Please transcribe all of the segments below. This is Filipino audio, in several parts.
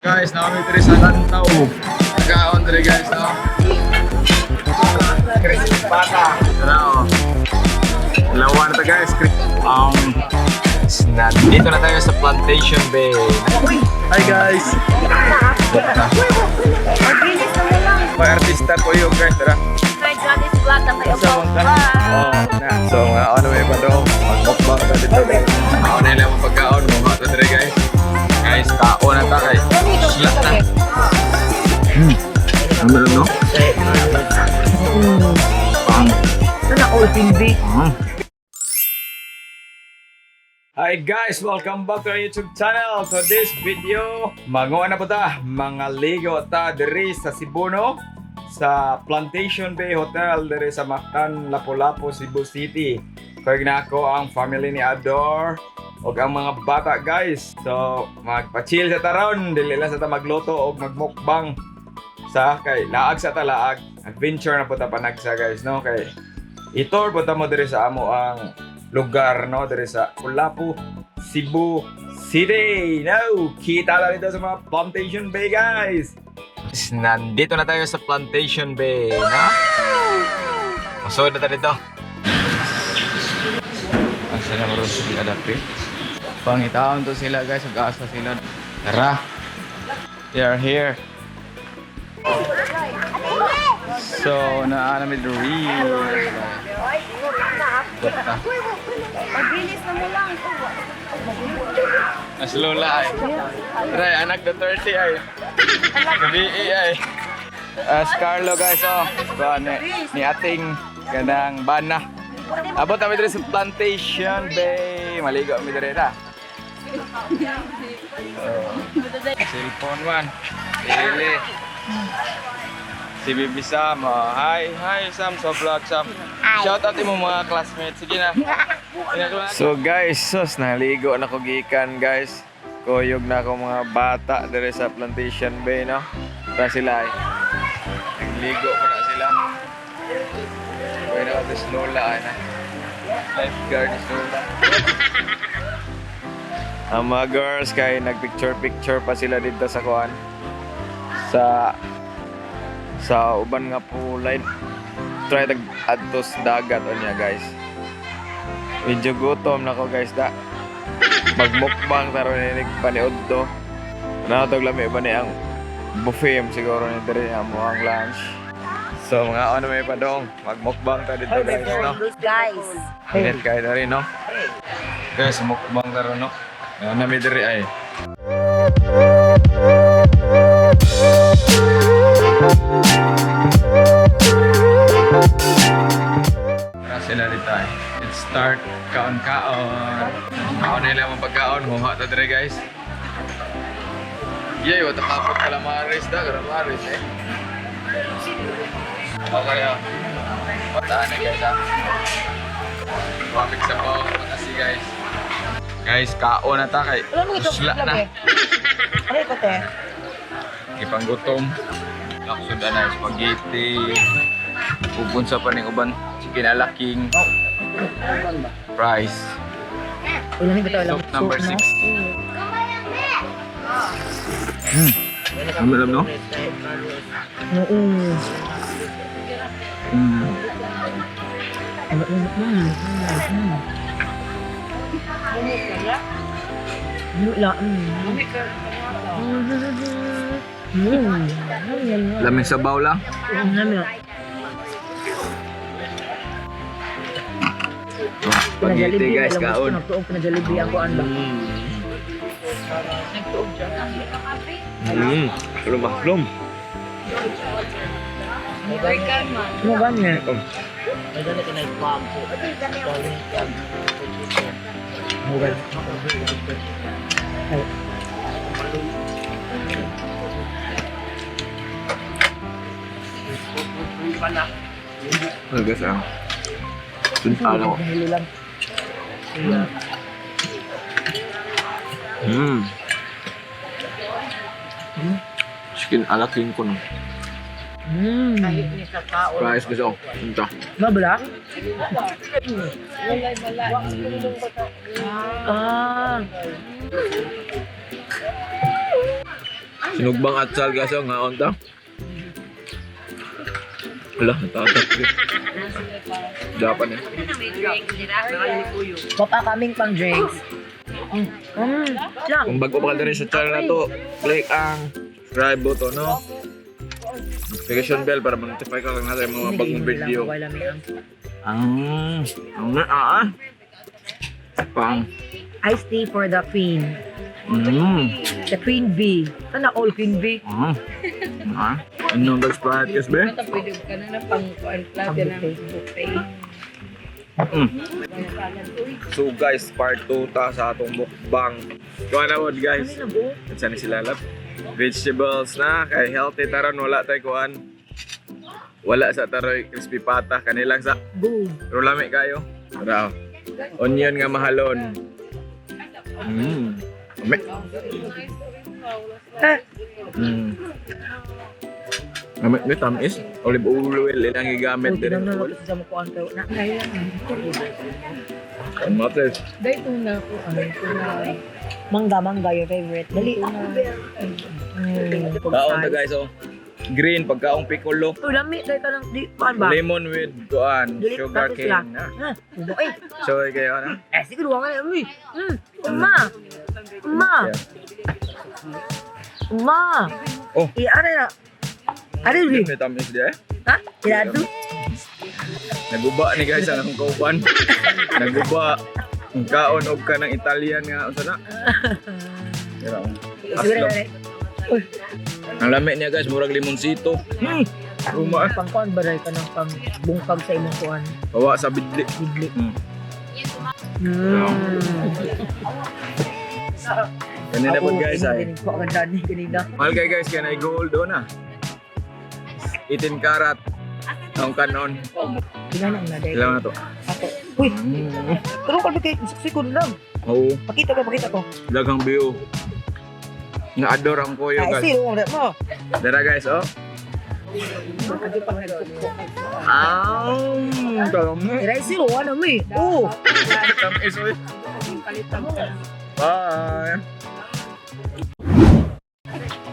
Guys, namin diri sa Lantaw. Kaon diri guys, no. Chris Bata. Ano? Lawan na guys. Nandito na tayo sa Plantation Bay. Hi guys. May artista ko yung guys, tara. My God, it's black na tayo po. So, ano may pa daw? Mag-mukbang na dito guys. Ako na lang ang pagkaon. Mga ito diri guys. Guys, kaon na ta guys. Slat na. Ano lang no? Sana all pindi. Hi guys! Welcome back to our YouTube channel. To this video, magawa na po ta mga ligo ta diri sa Cebu, no? Sa Plantation Bay Hotel diri sa Mactan, Lapu-Lapu, Cebu City. Kaya na ako ang family ni Ador o ang mga bata guys. So magpa-chill sa taron, dili lang sa ta magluto o magmukbang sa kay laag sa talaag. Adventure na po ta panagsa guys, no? Kay itor po ta mo diri sa amo ang lugar, no, diri sa Lapu, Cebu City. No, kita na dito sa mga Plantation Bay, guys. Nandito na tayo sa Plantation Bay, no? Masod na tayo dito. Asa na maroon sila dati? Pangitaon to sila, guys. Mag-asa sila. Tara. They are here. So, naanamid real. Mabilis na mo lang. As lola ay. Try, anak na 30 ay. Gabi ay. As Carlo guys, oh. So, ni ating ganang bana. Abot kami dito sa Plantation Bay. Maligo kami dito na. Cellphone man. Dili. Si Bibi Sam, oh. Hi Sam, sa vlog Sam. Shout out mo mga classmates. Sige na. So guys, naligo na ko gikan guys. Kuyog na ako mga bata dere sa Plantation Bay, no? Tara sila ay. Nagligo pa na sila. Pwede ako this Lola ay na. Lifeguard is Lola. Ang mga girls kay nagpicture pa sila dito sa kuan. Sa uban nga po line. Try adto sa dagat o niya guys. Medyo gutom na ko guys da. Magmukbang taro ninig paniod to. Natog lami ba ni ang buffet siguro ni diri amo ang lunch. So mga ano may pa dong magmukbang ta dito guys, no? Guys. Init kayo na rin, no? Guys, mukbang taro, no? Yan na may diri ay. Sila dito ay. Let's start kaon-kaon. Kaon nila mong pagkaon. Huha ito dire guys. Yay, wata kapot kalamaris da. Kalamaris eh. Okay ah. Wataan na guys ah. Wapik sa bawang. Makasih guys. Guys, kaon na ta kay. Usla na. Ano ito te? Ipanggutom. Laksod na spaghetti. Pupunsa pa ning uban. Kinalaking price. Ulan bitaw lang. Soup number 6. Ano alam no? Lamig sabaw lang. Spaghetti guys, kaon. Nagtuog na Jollibee ang kuan ba? Lumah-lum. Mo ba niya? Guys ah. Suntalo. Chicken alaking ko no. Kahit ni sa kaon. Price gusto. Ito. Mabla? Ah. Sinugbang atsal guys, oh, ngaon ta. Wala, natatak. Dapat eh. Pop coming pang drinks. Lang. Kung bago pa ka rin sa channel na to, click ang subscribe button, no? Notification bell para ma-notify ka lang natin yung mga bagong video. Pang. Iced tea for the queen. The queen bee. Sana all queen bee. Anong nag-sprite kas be? Pwede ka na na pang club yan ang buffet. So guys, part 2 ta sa atong mukbang. Kuha na mo guys. Saan ni sila lap? Vegetables na, kay healthy taron, wala tayo kuhan. Wala sa taroy crispy pata, kanilang sa Boom. pero lami kayo. Tara. Onion nga mahalon. Ame. May tamis. Olive oil ilang gigamit din. Tinanong sa mo kuan kayo. Na kaya. Ang mates. Dahil tuna ko, tuna. Mangga your favorite. Dali. Kaon ta guys oh. Green pagkaong piccolo. Uy, lami dahil ka lang di kuan ba? Lemon with kuan, Dili sugar tapos sila. cane na. Ubo eh. So kayo na. Sige duwa nga umi. Uma. Uma. Oh. Are na. Are ri. May tamis dia eh. Ha? Tirado. Naguba ni guys ang akong kauban. Naguba. Ang kaon og ka ng Italian nga unsa na. Pero Siguro na. Uy, ang lami niya guys, murag limonsito. Ruma. pangkuan ba dahil ka ng pang bungkag sa imong kuan? Bawa sa bidli. Bidli. Kanina po guys ay. Ko ang dani kanina. Mahal kayo guys, kaya na gold do na. 18 karat. Ang kanon. Tingnan na dahil. Ilang na to? Ako. Uy, pero ka kay sekund lang. Oo, Pakita ko. daghang view. Nga ador ang kuyo Ay, guys. sino mo? Dara guys, oh. Dami. Iray sino ano mo eh. Oh. Tamis oy. Bye.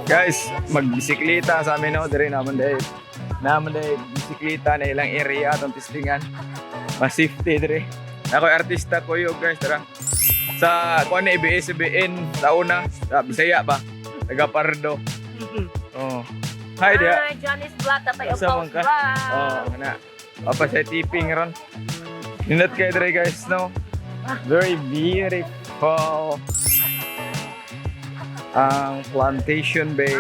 Guys, magbisikleta sa amin no, dire naman dahil bisikleta na ilang area atong testingan. Mas safety dire. Ako artista ko yo guys, tara. Sa kuan na ABS-CBN sa una, sa Bisaya ba? Taga Pardo. Oh. Hi dia. Hi, Johnny's Vlog, tatay of Asa man ka? Oh, na. Apa sa tipping ron. Nindot kayo dire guys, no? Very beautiful. Ang Plantation Bay.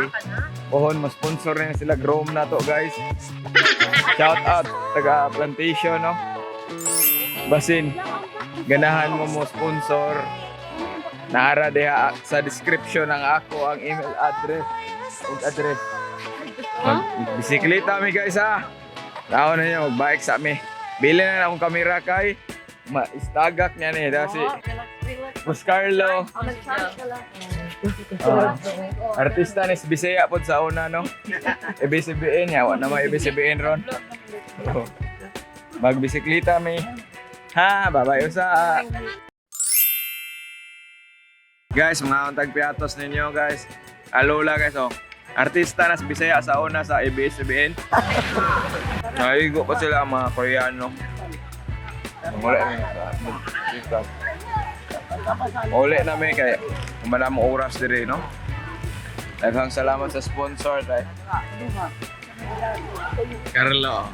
Pohon, ma-sponsor na sila Grom na to guys. Shout out taga Plantation, no? Basin, ganahan mo sponsor. Naara diha sa description ng ako ang email address ug address. Bisikleta mi guys ha. Tao na niyo mag-bike sa mi. Bili na akong kamera kay ma-istagak niya ni dasi. Bus Carlo. Artista ni Bisaya pod sa una no. ABS-CBN ya, wa na may ABS-CBN ron. Magbisikleta mi. Ha, babayo sa. Guys, mga tagpiatos ninyo guys. Alola guys oh. Artista na sa Bisaya sa una sa ABS-CBN. Naigo pa sila ang mga Koreano. Muli namin kaya kumala mo oras dire no. Daghang salamat sa sponsor tay. Carlo.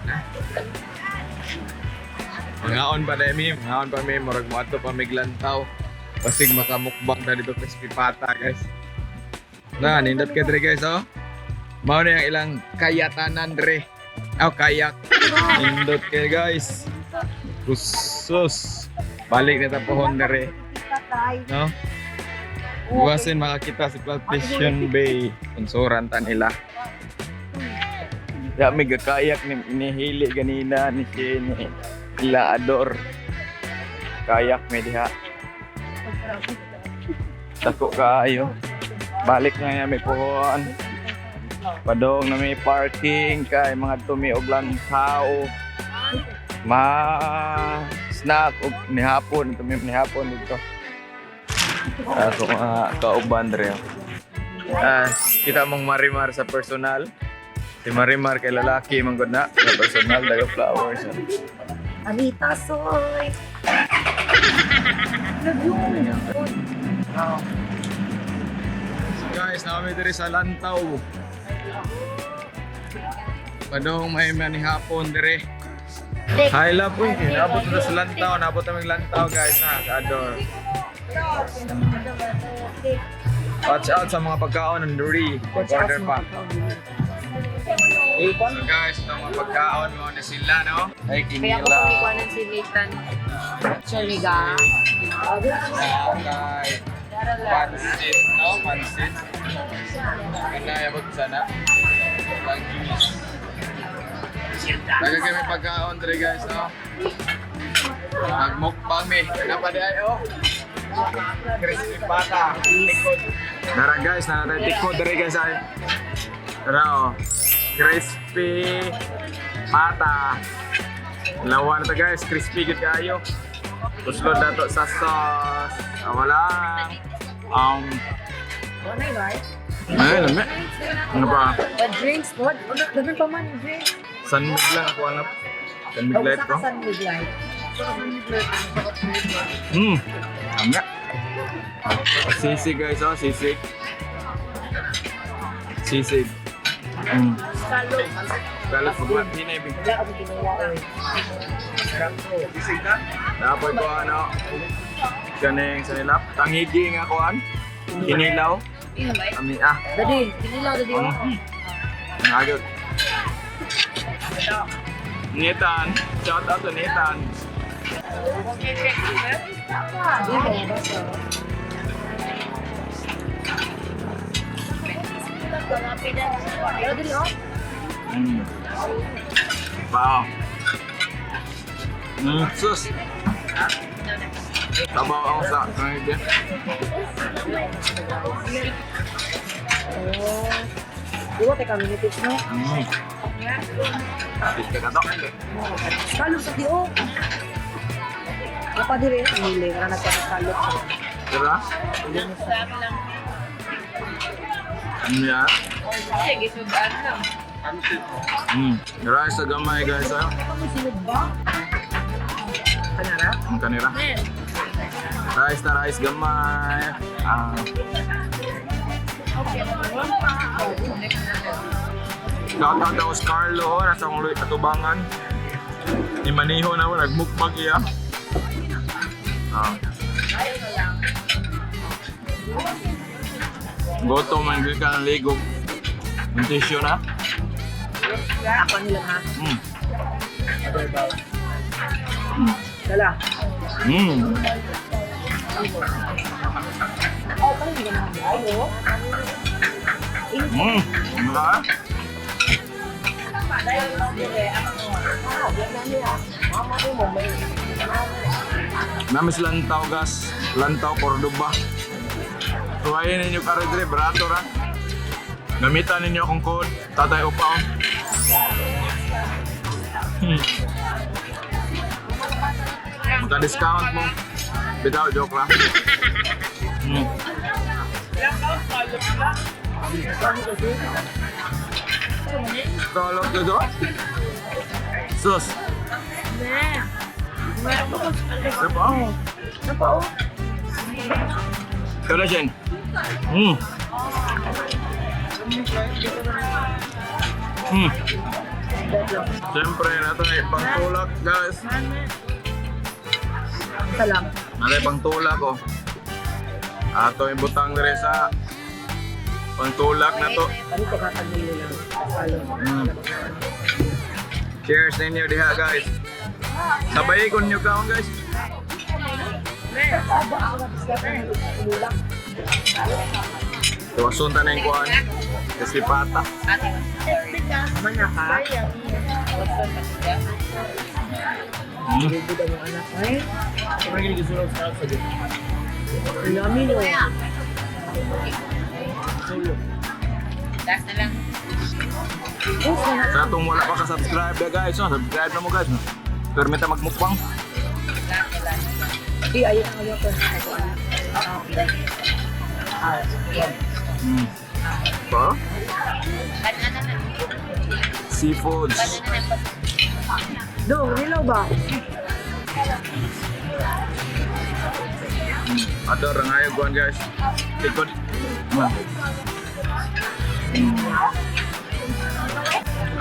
Mangaon pa dami, murag mo ato pa miglantaw. Basig makamukbang na dito crispy pata guys. Na, nindot ka dire guys oh. Mao na yung ilang kayatanan dire. Kayak. Nindot ka guys. Kusus. Balik na tapohon dire. No? Buwasin makakita si Plantation Bay. Insuran ta nila. Ya may kayak ni inihili ganina ni Shane. Ila ador. Kayak may diha. Tako kaayo. Balik nga may pohon. Padong na may parking kay mga tumi og lantaw. Snack og nihapon, tumi nihapon dito. Ako mga kauban dre. Kita mong Marimar sa personal. Si Marimar kay lalaki man gud na sa personal daga flowers. Anita Soy. Guys, namin diri sa Lantaw. Padong may manihapon diri. Hi love po, nabot na sa Lantaw, nabot na Lantaw guys na sa Ador. Watch out sa mga pagkaon ng Duri. Order pa. So guys, itong mga pagkaon mo na sila, no? Ay, Kaya ako kinila. pangikuanan si Nathan. Chariga. Guys, pansit, no? Pansit. Kanayabot sana. Pag-juice. Lagi kami pagkaon dre guys, no? Magmukbang mi. Kenapa di ayo? Crispy pata. Tikod. Tara guys, na tikod dre guys ay. Tara oh. Crispy pata. Lawan na guys, crispy gud kayo. Tuslod na to sa sauce. Wala. Ano guys? Lami. Ano pa? What drinks? What? Ganun pa man yung drinks. Sunmig lang ako anak. Sunmig light ko. Sa sunmig light. Tama. Sisig guys, oh, sisig. Sisig. Kalau pagbuhat hinay, Wala ako ginawa eh. dapat ko ano, kaning sa nila, tanghigi nga kuan, kinilaw, amin Dadi, kinilaw dadi. nagod. Nitan, shout out to Nitan. Pero dili oh. Wow. Sus. Tabaw ako sa kanina. Oh. Diwa kay communities no. Kita ka to. Kalo sa dio. Apa dire nili kana nagkakalot. Diba? Yeah. Sige, sudan lang. Rice sa gamay guys, ah. Kanara? Ang kanira. Rice na rice gamay. Shoutout ako sa Carlo, nasa akong luit katubangan. Ni Maniho na ako, nagmukbag iya. Goto man gud ka ng ligo. Yung tissue na. Ako nila ha. Dala. Oh, parang hindi na ayo. Ano ka? Namis Lantaw gas, Lantaw Cordoba. Tuwayin ninyo karidre, barato ra. Gamitan ninyo akong code, Tatay Upaw. Magka-discount mo. Bitaw, joke lang. Kalot ka doon? Sus. Napao. Napao. Kada Jen. Siyempre, nato na pangtulak guys. Salam. Nato na pangtulak ko. Ato yung butang dire sa pangtulak na to. Ano ko katagili lang. Kalo. Cheers ninyo diha guys. Sabay ko nyo kaon guys. Tuwasun ta na yung kuhan. Kasi pata. Mana ka? Libudan yung anak. Ay. Ang dami no. Das na lang. Sa itong wala pa ka-subscribe na guys. Subscribe na mo guys. Permita magmukbang. Ayun ang ayaw ko. Pa? Banana na. Seafoods. Banana na. Dong, nilaw ba? Ada orang ayo guys guys. Ikut.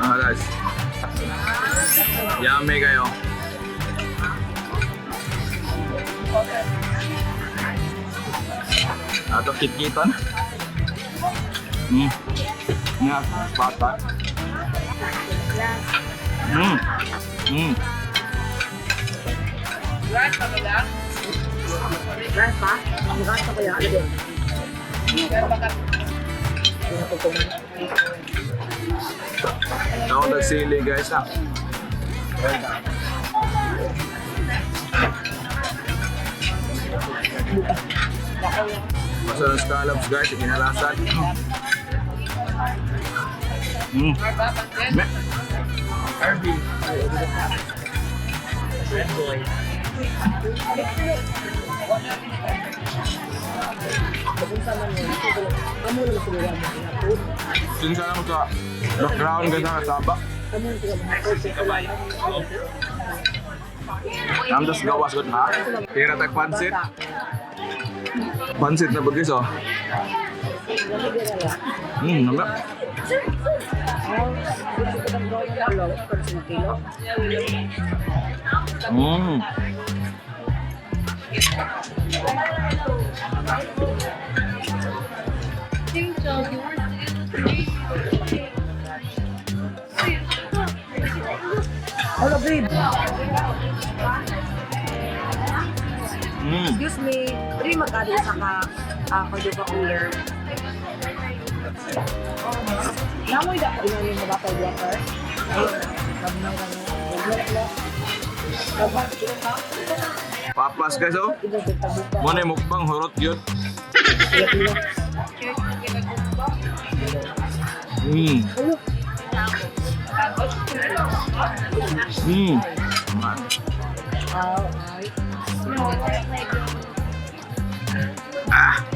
Guys. Yummy kayo. Atau kit-kitan. Nga, pata. Rice pa ba lang? Rice pa? Rice pa kaya? Ano din? Kaya baka Ako nagsili guys na. Masarap scallops guys, inalasan. Herbie. Red boy. Sinsa lang sa background guys na kasaba. Namdas gawas gud ha. Tira tag pansit. Pansit na bagis oh. Nama. Hello, babe. Excuse me. Pwede magkado sa ka pa cooler. Namoy da ko yung mga bottle water. Papas guys oh. Mo na mukbang horot yun.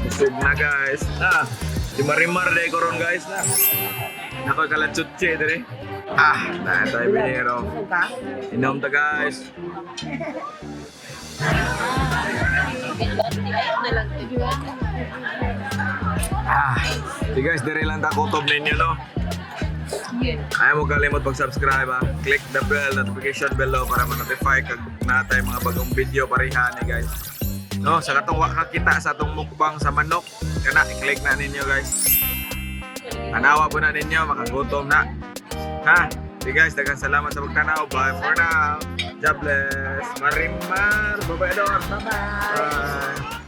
Busog na guys. Si Marimar deh koron guys na. Nakoy kalatsutsi dere. Nah tayo binero. Inom ta guys. Si guys, dere lang ta kutob ninyo no. Ayaw mo kalimot pag-subscribe ha. Click the bell, notification below para ma-notify kag natay mga bagong video pareha ni guys. No, sa katong wakakita sa atong mukbang sa manok, kana i-click na ninyo guys. Tanawa po na ninyo, makagutom na. Ha? Sige guys, daghang salamat sa pagtanaw. Bye for now. God bless. Marimar, bye-bye. Bye-bye. Bye.